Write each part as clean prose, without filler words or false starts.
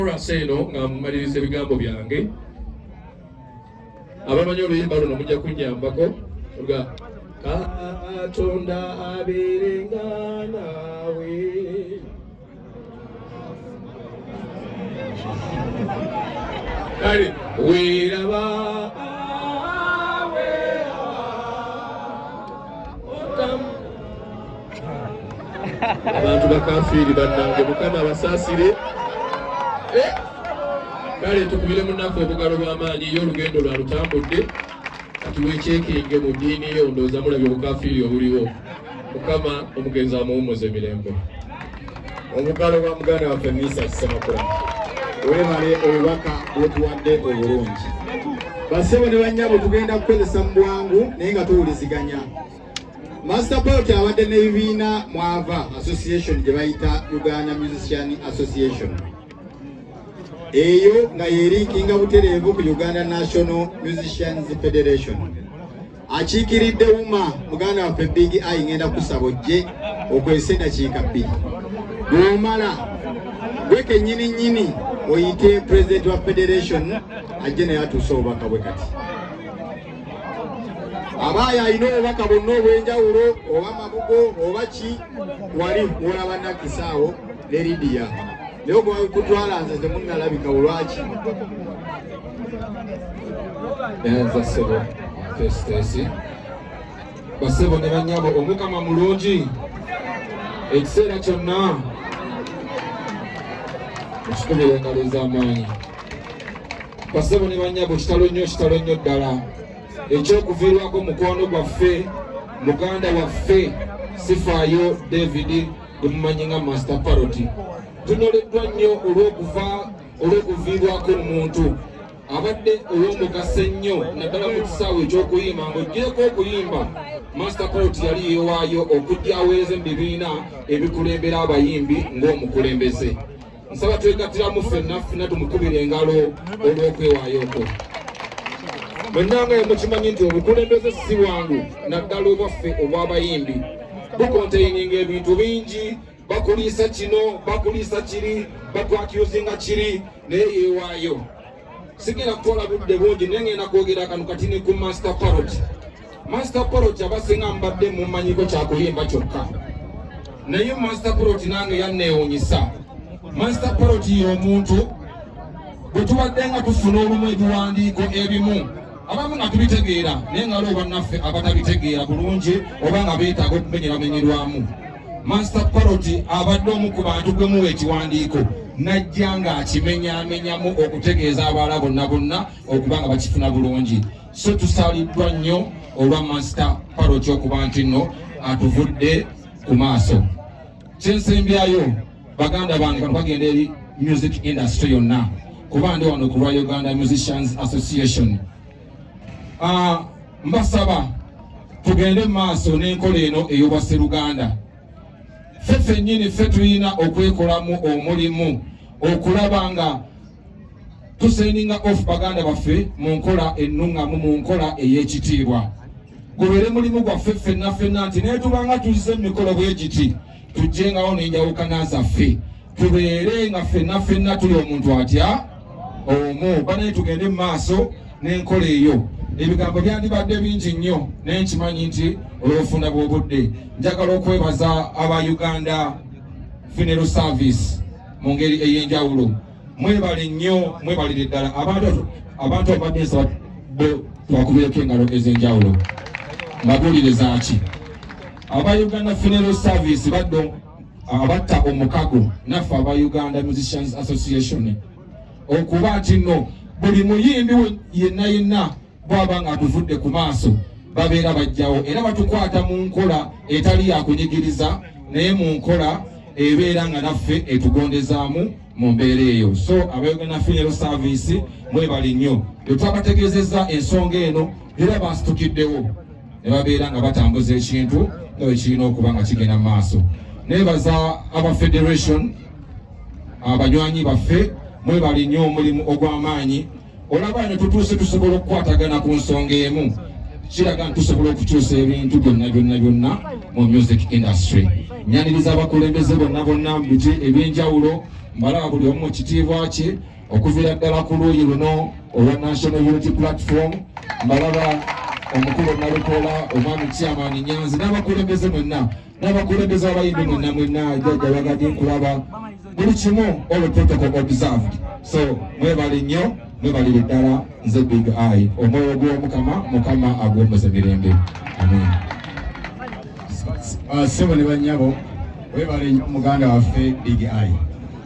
Seno nga mmaliriza ebigambo byange abamanyi oluyimba luno mujja kunnyambako nga Katonda abeerenga naawe kale weeraba abantu bakafiiri bannange Mukama abasaasire. Kale tukubire munafu obugalo bw'amaanyi iyo olugendo lwa lutambudde kati weekyekinge mu ddiini yo ndowooza mulabye obukafiiri obuliwo. Mukama omugenzi amuwummuze emirembe. Omugalo gwa muganda waffe Miisa Kisemakula weemale obubaka bwetuwadde obulungi. Bassebo ne bannyabo tugenda kukozesa mu bwangu naye nga tuwuliziganya. Master Port abadde n'ebibiina mwava association gye bayita Uganda Musician Association. Eyo nga yerinkinga butereevu ku Uganda National Musicians Federation. Akiikiridde Wuma muganda waffe Big Eye ngenda kusaba ojje okwesa eddakiika 2. Bw'omala gwe kennyini oyite president wa federation ajje naye atuuse obubaka bwe kati. Abaayo alina obubaka bonna obw'enjawulo oba mabugo oba ki wali olaba Nakisaawo ne Lydia. Leo kwa kutwala nze temunnalabika olwaki. Enza ssebo Tesitesi bassebo ne bannyabo Omukama mulungi ekiseera kyonna ekikubira engalo ez'amaanyi. Bassebo ne bannyabo kitalo nnyo ddala ekyokuviirwako mukwano gwaffe muganda waffe Sifaayo David gwe mumanyi nga Master Parrot. Tunoleddwa nnyo olw'okuviirwako omuntu abadde ow'omugaso ennyo naddala mu kisaawe eky'okuyimba ng'oggyeko okuyimba. Master Parrot yali yeewaayo okujja aweereza mu bibiina ebikulembera abayimbi ng'omukulembeze. Nsaba twegattiramu ffenna tumukubire engalo olw'okwewaayo okwo. Bwennanga mukimanyi nti obukulembeze si bwangu naddala obwaffe obw'abayimbi bukonteininga ebintu bingi. Bakuliisa kino bakuliisa kiri bakwakyuzinga kiri naye yeewaayo. Sigenda kutwala budde bungi naye ngenda kwogera kano katini ku Master Parrot. Master Parrot abasinga mbadde mumanyiko kyakuyimba kyokka naye Master Parrot nange yanneewuunyisa. Master Parrot y'omuntu bwe tubadde nga tufuna olumu ebiwandiiko ebimu abamu nga tubitegeera naye nga waliwo bannaffe abatabitegeera bulungi oba nga beetaaga okumenyeramenyerwamu. Master Parrot abadde omu ku bantu gwe muwa ekiwandiiko najja ng'akimenyamenyamu okutegeeza abalala bonna okuba nga bakifuna bulungi. So tusaaliddwa nnyo olwa Master Parrot okuba nti nno atuvudde ku maaso. Kyensembyayo baganda bange kano bagenda eri music industry yonna kuba ndi wano ku lwa Uganda Musicians Association. Mbasaba tugende mu maaso n'enkola eno ey'obwasseruganda. Ffe nnyini ffe tulina okwekolamu omulimu okulaba nga tusendinga off baganda baffe mu nkola ennuŋŋamu mu nkola ey'ekitiibwa. Gubeere mulimu gwaffe ffenna nti naye tubanga tuzze emikolo bwe giti tujjengawo n'enjawukana zaffe tubeere nga ffenna tuli omuntu atya omu. Banaye tugende mu maaso n'enkola eyo. Ebigambo byandibadde bingi nnyo naye nkimanyi nti olw'obufunda bw'obudde njagala okwebaza aba Uganda Funeral Service mu ngeri ey'enjawulo. Mwebale nnyo mwebalire ddala abantu abadde nsaba twakubireko engalo ez'enjawulo mbabuulire zaaki. Aba Uganda Funeral Service badde abatta omukago naffe aba Uganda Musicians Association okuba nti nno buli muyimbi yenna bw'aba nga atuvudde ku maaso babeera bajjawo era batukwata mu nkola etali yakunyigiriza naye mu nkola ebeera nga naffe etugondezaamu mu mbeera eyo. So aba Uganda Funeral Service mwebali nnyo tetwabategeezezza ensonga eno era basitukiddewo ne babeera nga batambuza ekintu nga bwe kirina okuba nga kigenda mu maaso. Nebaza aba federation abanywanyi baffe mwebali nnyo omulimu ogw'amaanyi. Olaba ne tutuuse tusobola okukwatagana ku nsonga emu kiraga nti tusobola okukyusa ebintu byonna mu music industry. Nyaniriza abakulembeze bonna mu biti ebyenjawulo mbalaba buli omu ekitiibwa kye okuviira ddala ku luuyi luno olwa National Unity Platform. Mbalaba omukulu Nalukoola, omwami Chairman Nyanzi n'abakulembeze mwenna n'abakulembeze abayimbi mwenna jjajja bagadde nkulaba buli kimu all protocol observed. So mwebale nnyo, mwebalire ddala. Nze Big Eye, omwoyo gw'omukama mukama agwomboze mirembe. Amen. Ssebo ne bannyabo, webale nnyo muganda waffe Big Eye.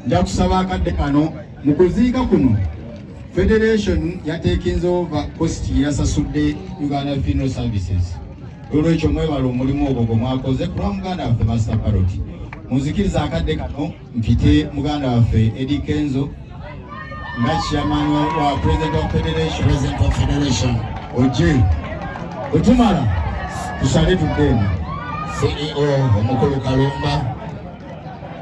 Nja kusaba akadde kano mu kuziika kuno Federation yatekinze over cost yasasudde Uganda Funeral Services. Olwekyo mwebale omulimu ogwo gwe mwakoze ku lwa muganda waffe Master Parrot. Munzikiriza akadde kano mpite muganda waffe Eddie Kenzo nga chairman wa President of Federation. Oje otumala tusale tuddeemu CEO omukulu Kalumba